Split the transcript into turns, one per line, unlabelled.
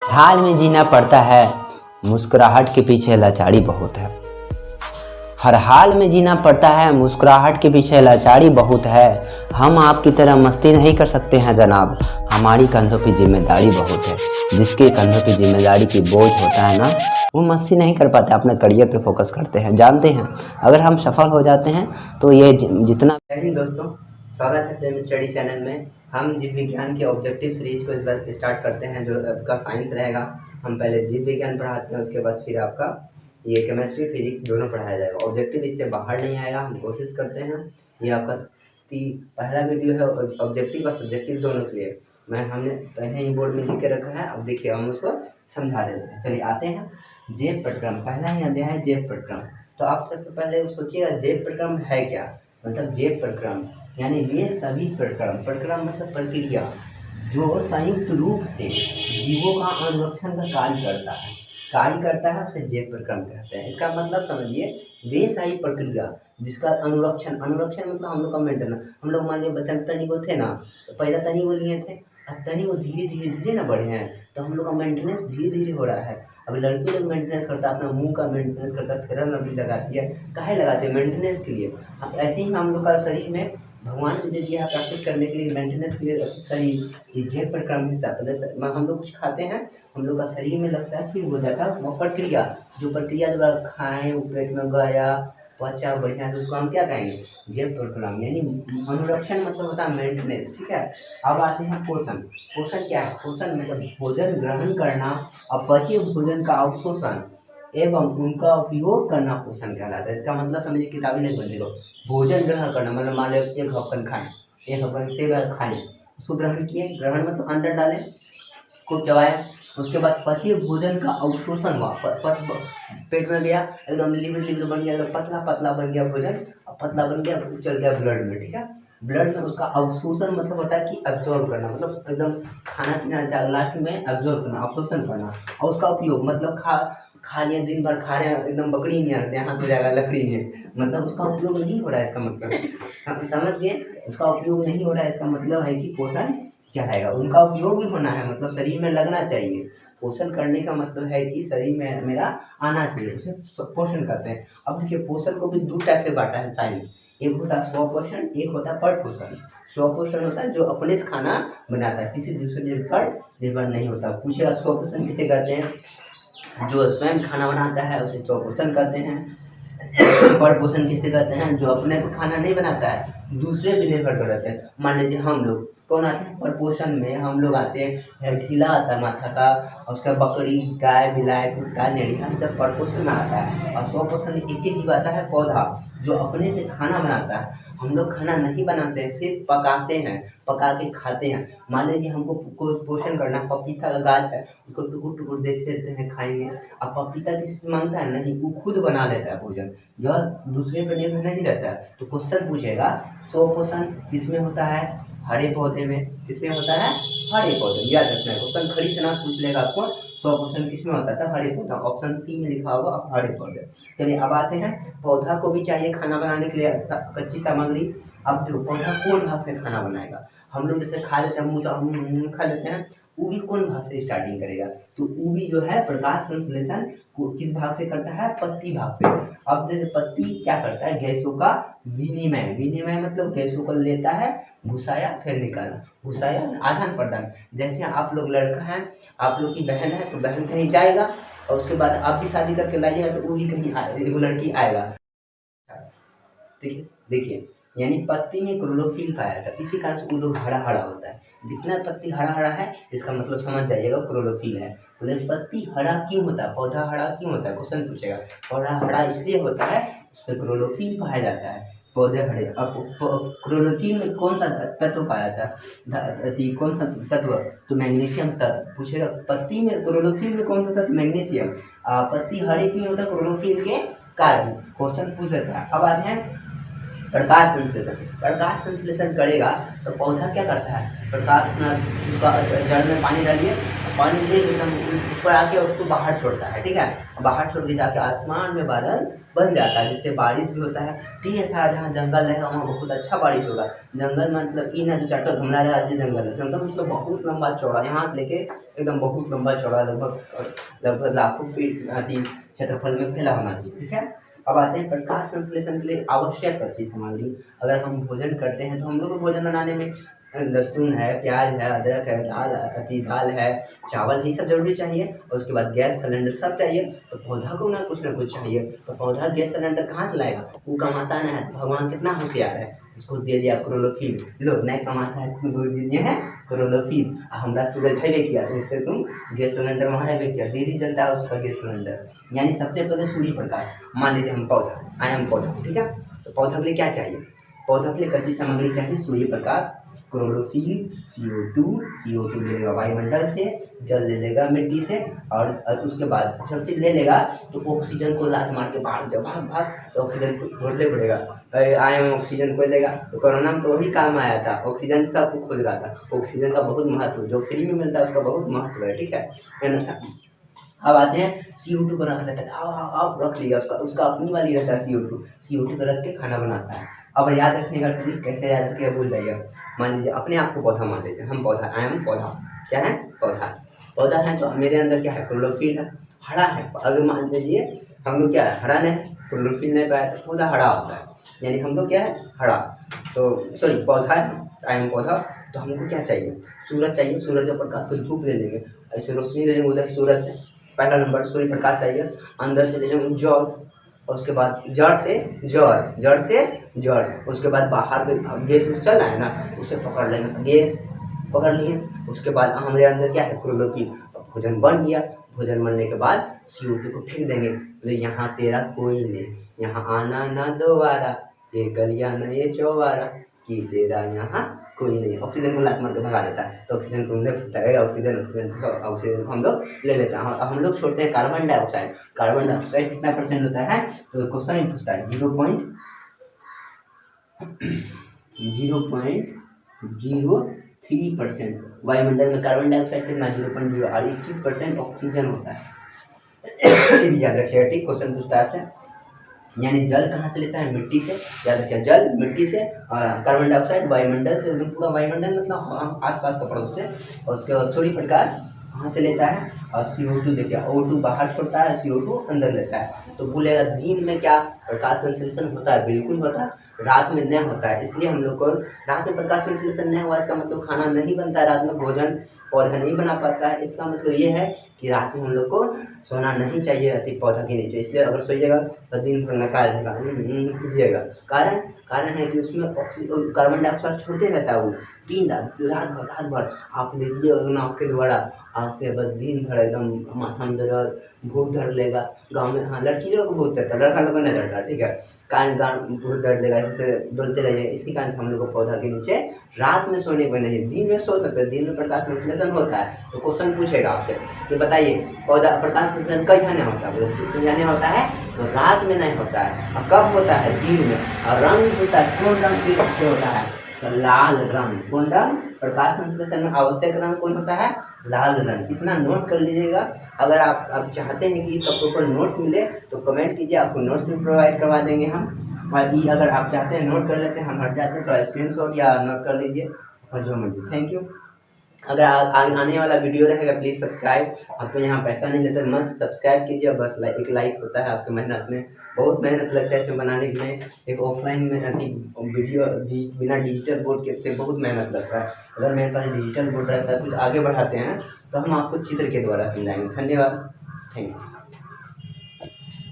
हाल में जीना पड़ता है, मुस्कुराहट के पीछे लाचारी बहुत है। हर हाल में जीना पड़ता है, मुस्कुराहट के पीछे लाचारी बहुत है। हम आपकी तरह मस्ती नहीं कर सकते हैं जनाब, हमारी कंधों पे जिम्मेदारी बहुत है। जिसके कंधों पे जिम्मेदारी की बोझ होता है ना, वो मस्ती नहीं कर पाते, अपने करियर पे फोकस करते हैं। जानते हैं अगर हम सफल हो जाते हैं तो ये जितना। दोस्तों, स्वागत है प्रेम स्टडी चैनल में। हम जीव विज्ञान के ऑब्जेक्टिव सीरीज को इस बार स्टार्ट करते हैं, जो आपका साइंस रहेगा। हम पहले जीव विज्ञान पढ़ाते हैं, उसके बाद फिर आपका ये केमिस्ट्री फिजिक्स दोनों पढ़ाया जाएगा। ऑब्जेक्टिव इससे बाहर नहीं आएगा, हम कोशिश करते हैं। ये आपका पहला वीडियो है ऑब्जेक्टिव और सब्जेक्टिव दोनों के लिए। हमने पहले ही बोर्ड में लिख के रखा है, अब देखिए हम उसको समझा देते हैं। चलिए आते हैं जेव प्रक्रम। पहला ही अध्याय है जेव प्रक्रम। तो आप सबसे पहले सोचिएगा जेव प्रक्रम है क्या। मतलब जेव प्रक्रम यानी ये सभी प्रक्रम, प्रक्रम मतलब प्रक्रिया, जो संयुक्त रूप से जीवों का अनुरक्षण का कार्य करता है उसे जैव प्रक्रम कहते हैं। इसका मतलब समझिए, वे सारी प्रक्रिया जिसका अनुरक्षण मतलब हम लोग का मेंटेनेंस। हम लोग मान लीजिए बच्चा तनी को थे ना, तो पहले तनी को लिए थे, अब तनी को धीरे ना बढ़े हैं, तो हम लोग का मेंटेनेंस धीरे धीरे हो रहा है। अब लड़की लोग मेंटेनेंस करता है, अपना मुंह का मेंटेनेंस करता है, फेयर लवली लगाती है। काहे लगाती है? मेंटेनेंस के लिए। अब ऐसे ही हम लोग का शरीर में भगवान ने दे दिया है प्रैक्टिस करने के लिए, मेंटेनेंस के लिए शरीर। ये जैव प्रक्रम हिस्सा पहले हम लोग कुछ खाते हैं, हम लोग का शरीर में लगता है, फिर हो जाता है वो प्रक्रिया। जो प्रक्रिया जब खाएं, वो पेट में गया, पचा बढ़िया, तो उसको हम क्या कहेंगे? जैव प्रक्रम। यानी अनुरक्षण मतलब होता है मेंटेनेंस। ठीक है। अब आते हैं पोषण। पोषण क्या है? पोषण मतलब भोजन ग्रहण करना, अपचे भोजन का अवशोषण एवं उनका उपयोग करना पोषण कहलाता है। इसका मतलब समझिए, किताबी नहीं बनेगा। भोजन ग्रहण करना मतलब मान लो एक हफ्ता खाएं, एक हफ्ता सेब खाएं, उसको ग्रहण किए, ग्रहण मतलब अंदर डालें, खूब चबाया। उसके बाद पचे भोजन का अवशोषण हुआ, पेट में गया, एकदम लिवर बन गया, पतला पतला बन गया भोजन, पतला बन गया, चल गया ब्लड में। ठीक है। ब्लड में उसका अवशोषण मतलब होता है कि एब्जॉर्ब करना, मतलब एकदम खाना पीना लास्ट में एब्जॉर्ब करना, अवशोषण करना। और उसका उपयोग मतलब खा लिया, दिन भर खा रहे हैं, एकदम बकरी नहीं आते, यहाँ पे जाएगा लकड़ी में, मतलब उसका उपयोग नहीं हो रहा है। इसका मतलब समझ गए, उसका उपयोग नहीं हो रहा है। इसका मतलब है कि पोषण क्या रहेगा, उनका उपयोग भी होना है, मतलब शरीर में लगना चाहिए। पोषण करने का मतलब है कि शरीर में मेरा आना चाहिए, उसे पोषण करते हैं। अब देखिए, पोषण को भी दो टाइप से बांटा है साइंस। एक होता है स्वपोषण, एक होता है परपोषण। स्वपोषण होता है जो अपने से खाना बनाता है, किसी दूसरे पर निर्भर नहीं होता। पूछेगा स्वपोषण किसे कहते हैं? जो स्वयं खाना बनाता है उसे स्वपोषण कहते हैं। परपोषण किसे कहते हैं? जो अपने को खाना नहीं बनाता है, दूसरे पे निर्भर कर रहते हैं। मान लीजिए हम लोग कौन आते हैं परपोषण में? हम लोग आते हैं, ढीला आता है माथा का, और उसका बकरी, गाय, बिलाई, कुत्ता, नेड़िया, सब परपोषण में आता है। और स्वपोषण एक ही जीव आता है, पौधा, जो अपने से खाना बनाता है। हम लोग खाना नहीं बनाते हैं, सिर्फ पकाते हैं, पका के खाते हैं। मान लीजिए हमको पोषण करना, पपीता का गाछ है, उसको टुकुर टुकुर देते हैं, खाएंगे। अब पपीता किसी से मांगता है? नहीं, वो खुद बना लेता है भोजन, जो दूसरे पर निर्भर नहीं रहता है। तो क्वेश्चन पूछेगा, स्वपोषण किसमें होता है? हरे पौधे में। किसमें होता है? हरे पौधे में। याद रखना है, क्वेश्चन खड़ी से ना पूछ लेगा आपको, स्वपोषण किसमें होता था? हरे पौधा। ऑप्शन सी में लिखा होगा हरे पौधे। चलिए अब आते हैं, पौधा को भी चाहिए खाना बनाने के लिए कच्ची सामग्री। अब देखो, पौधा कौन भाग से खाना बनाएगा? हम लोग जैसे खा लेते हैं, मुँह खा लेते हैं, वो भी कौन भाग से स्टार्टिंग करेगा? तो वो भी जो है प्रकाश संश्लेषण किस भाग से करता है? पत्ती भाग से। अब जैसे पत्ती क्या करता है? गैसों का विनिमय मतलब गैसों को लेता है, घुसाया फिर निकाला, घुसाया आदान प्रदान। जैसे आप लोग लड़का है, आप लोग की बहन है, तो बहन कहीं जाएगा, और उसके बाद आप भी शादी करके लाइएगा, तो वो भी कहीं वो लड़की आएगा। ठीक है, देखिए, यानी पत्ती में क्लोरोफिल पाया जाता है, इसी कारण से वो लोग हरा हरा होता है। जितना पत्ती हरा हरा है, इसका मतलब समझ जाइएगा क्लोरोफिल है। पत्ती हरा क्यों होता है? पौधा हरा क्यों होता है? क्वेश्चन पूछेगा। पौधा हरा इसलिए होता है, उसमें क्लोरोफिल पाया जाता है, पौधे हरे। अब क्लोरोफिल में कौन सा तत्व पाया जाता है? कौन सा तत्व? तो मैग्नीशियम तत्व। पूछेगा पत्ती में क्लोरोफिल में कौन सा तत्व? मैग्नीशियम। पत्ती हरे क्यों होता है? क्लोरोफिल के कारण। क्वेश्चन पूछ लेता है। अब आते हैं प्रकाश संश्लेषण। प्रकाश संश्लेषण करेगा तो पौधा क्या करता है? प्रकाश उसका जड़ में पानी डालिए, पानी ले एकदम ऊपर आके उसको बाहर छोड़ता है। ठीक है, बाहर छोड़ के जाके आसमान में बादल बन जाता है, जिससे बारिश भी होता है। ढेर सारा जहाँ जंगल रहेगा वहाँ बहुत अच्छा बारिश होगा। जंगल मतलब ई ना जो चाटो हमला राज्य जंगल है, जंगल मतलब बहुत लंबा चौड़ा, यहाँ से लेके एकदम बहुत लंबा चौड़ा, लगभग लाखों फीट अति क्षेत्रफल में फैला होना चाहिए। ठीक है, अब आते हैं प्रकाश संश्लेषण के लिए आवश्यक अच्छी सामग्री। अगर हम भोजन करते हैं तो हम लोग को भोजन बनाने में लहसुन है, प्याज है, अदरक है, दाल है, चावल है, ये सब जरूरी चाहिए। और उसके बाद गैस सिलेंडर सब चाहिए। तो पौधा को ना कुछ चाहिए, तो पौधा गैस सिलेंडर कहाँ से लाएगा? वो कमाता ना है, भगवान कितना होशियार है, उसको दे दिया क्लोरोफिल। लो नहीं कमाता है, तुमको दे दिए हैं क्लोरोफिल। हमरा सूरज हैबे किया तो इससे तुम गैस सिलेंडर वहाँ हैबे किया, देरी जलता है उसका गैस सिलेंडर। यानी सबसे पहले सूर्य प्रकाश। मान लीजिए हम पौधा, आई एम पौधा, ठीक है, तो पौधा के लिए क्या चाहिए? पौधा के लिए कच्ची सामग्री चाहिए, सूर्य प्रकाश, क्लोरोफिल, CO2 ले लेगा वायुमंडल से, जल ले लेगा मिट्टी से, और उसके बाद सब चीज़ ले लेगा तो ऑक्सीजन को लात मार के भाग तो ऑक्सीजन को छोड़ने पड़ेगा। आए ऑक्सीजन को लेगा, तो कोरोना में तो वही काम आया था, ऑक्सीजन सबको खोज रहा था। ऑक्सीजन का बहुत महत्व, जो फ्री में मिलता है उसका बहुत महत्व है। ठीक है। अब आते हैं CO2 को रख लेते हैं, अब रख लिया, उसका अपनी वाली रहता है CO2 को रख के खाना बनाता है। अब याद रखने का ट्रिक कैसे याद रखिए, भूल जाइए। मान लीजिए अपने आप को पौधा मान लीजिए, हम पौधा, आई एम पौधा, क्या है? पौधा है, तो मेरे अंदर क्या है? क्लोरोफिल है, हरा है। अगर मान लीजिए हम लोग क्या है? हरा नहीं, क्लोरोफिल नहीं पाया तो पौधा हरा होता है, यानी हम लोग क्या है? हरा। तो सॉरी पौधा है, आई एम पौधा। तो हमको क्या चाहिए? सूरज चाहिए, सूरज का प्रकाश को धूप ले लेंगे, ऐसे रोशनी ले लेंगे उधर सूरज से। पहला नंबर सूर्य प्रकाश चाहिए, अंदर से ले लेंगे जल, उसके बाद जड़ से जड़, उसके बाद बाहर में गैस उस चल रहा है ना, उसे पकड़ लेंगे, गैस पकड़ लिए। उसके बाद हमारे अंदर क्या है? क्लोरोफिल। भोजन बन गया, भोजन बनने के बाद CO2 को फेंक देंगे, बोले यहाँ तेरा कोई नहीं, यहाँ आना ना दोबारा, ये गलिया न ये चौबारा, कि तेरा यहाँ कोई नहीं। ऑक्सीजन को लात मार के भगा देता है, तो ऑक्सीजन को ऑक्सीजन हम लोग ले लेते हैं। हम लोग छोड़ते हैं कार्बन डाइऑक्साइड। कार्बन डाइऑक्साइड कितना % होता है? तो क्वेश्चन में पूछता है 0.03%। वायुमंडल में कार्बन डाइऑक्साइड कितना? 0.0, और 21% ऑक्सीजन होता है। ये भी याद रखिएगा, ठीक। क्वेश्चन पूछता है आपसे, यानी जल कहाँ से लेता है? मिट्टी से। याद रखिए, जल मिट्टी से, कार्बन डाइऑक्साइड वायुमंडल से, पूरा वायुमंडल मतलब आसपास का पड़ोस से। और उसके बाद सूर्य प्रकाश कहाँ से लेता है? और CO2 देखिए, O2 बाहर छोड़ता है, CO2 अंदर लेता है। तो बोलेगा दिन में क्या प्रकाश संश्लेषण होता है? बिल्कुल होता है, रात में नहीं होता है। इसलिए हम लोग को रात में प्रकाश संश्लेषण नहीं हुआ, इसका मतलब खाना नहीं बनता है रात में, भोजन पौधा नहीं बना पाता है। इसका मतलब ये है कि रात में हम लोग को सोना नहीं चाहिए अति पौधा के नीचे। इसलिए अगर सोइएगा तो दिन भर नशा रहेगा, कीजिएगा। कारण है कि उसमें कार्बन डाइऑक्साइड छोड़ते रहता है, वो दिन रात भर आप लीजिए नाक के द्वारा, आपके बस दिन भर एकदम माथा में दर्द, भूख धर लेगा। गाँव में हाँ लड़की लोग को भूख धरता, लड़का लोग को नहीं धरता, ठीक है। कान भूख दर्द लेगा, इससे डोलते रहिए। इसी कारण से हम लोग को पौधा के नीचे रात में सोने को नहीं, दिन में सो सकते हैं, दिन में प्रकाश संश्लेषण होता है। तो क्वेश्चन पूछेगा आपसे कि बताइए पौधा प्रकाश संश्लेषण कई जाने होता है? कई जाने होता है, तो रात में नहीं होता है। और कब होता है? दिन में। और रंग होता है, कौन रंग की से होता है? तो लाल रंग। कौन रंग? प्रकाश संश्लेषण में आवश्यक रंग कौन होता है? लाल रंग। इतना नोट कर लीजिएगा। अगर आप चाहते हैं कि इसका प्रॉपर नोट्स मिले तो कमेंट कीजिए, आपको नोट्स भी प्रोवाइड करवा देंगे हम। और ये अगर आप चाहते हैं नोट कर लेते हैं, हम हट जाते हैं, तो स्क्रीनशॉट या नोट कर लीजिए, और जो मर्जी। Thank you. अगर आने वाला वीडियो रहेगा प्लीज़ सब्सक्राइब, आपको यहाँ पैसा नहीं देते, मस्त सब्सक्राइब कीजिए, बस एक लाइक होता है आपकी मेहनत में, बहुत मेहनत लगता है इसमें बनाने में। एक ऑफलाइन में वीडियो बिना डिजिटल बोर्ड के से बहुत मेहनत लगता है। अगर मेरे पास डिजिटल बोर्ड रहता है, कुछ आगे बढ़ाते हैं तो हम आपको चित्र के द्वारा समझाएंगे। धन्यवाद, थैंक यू।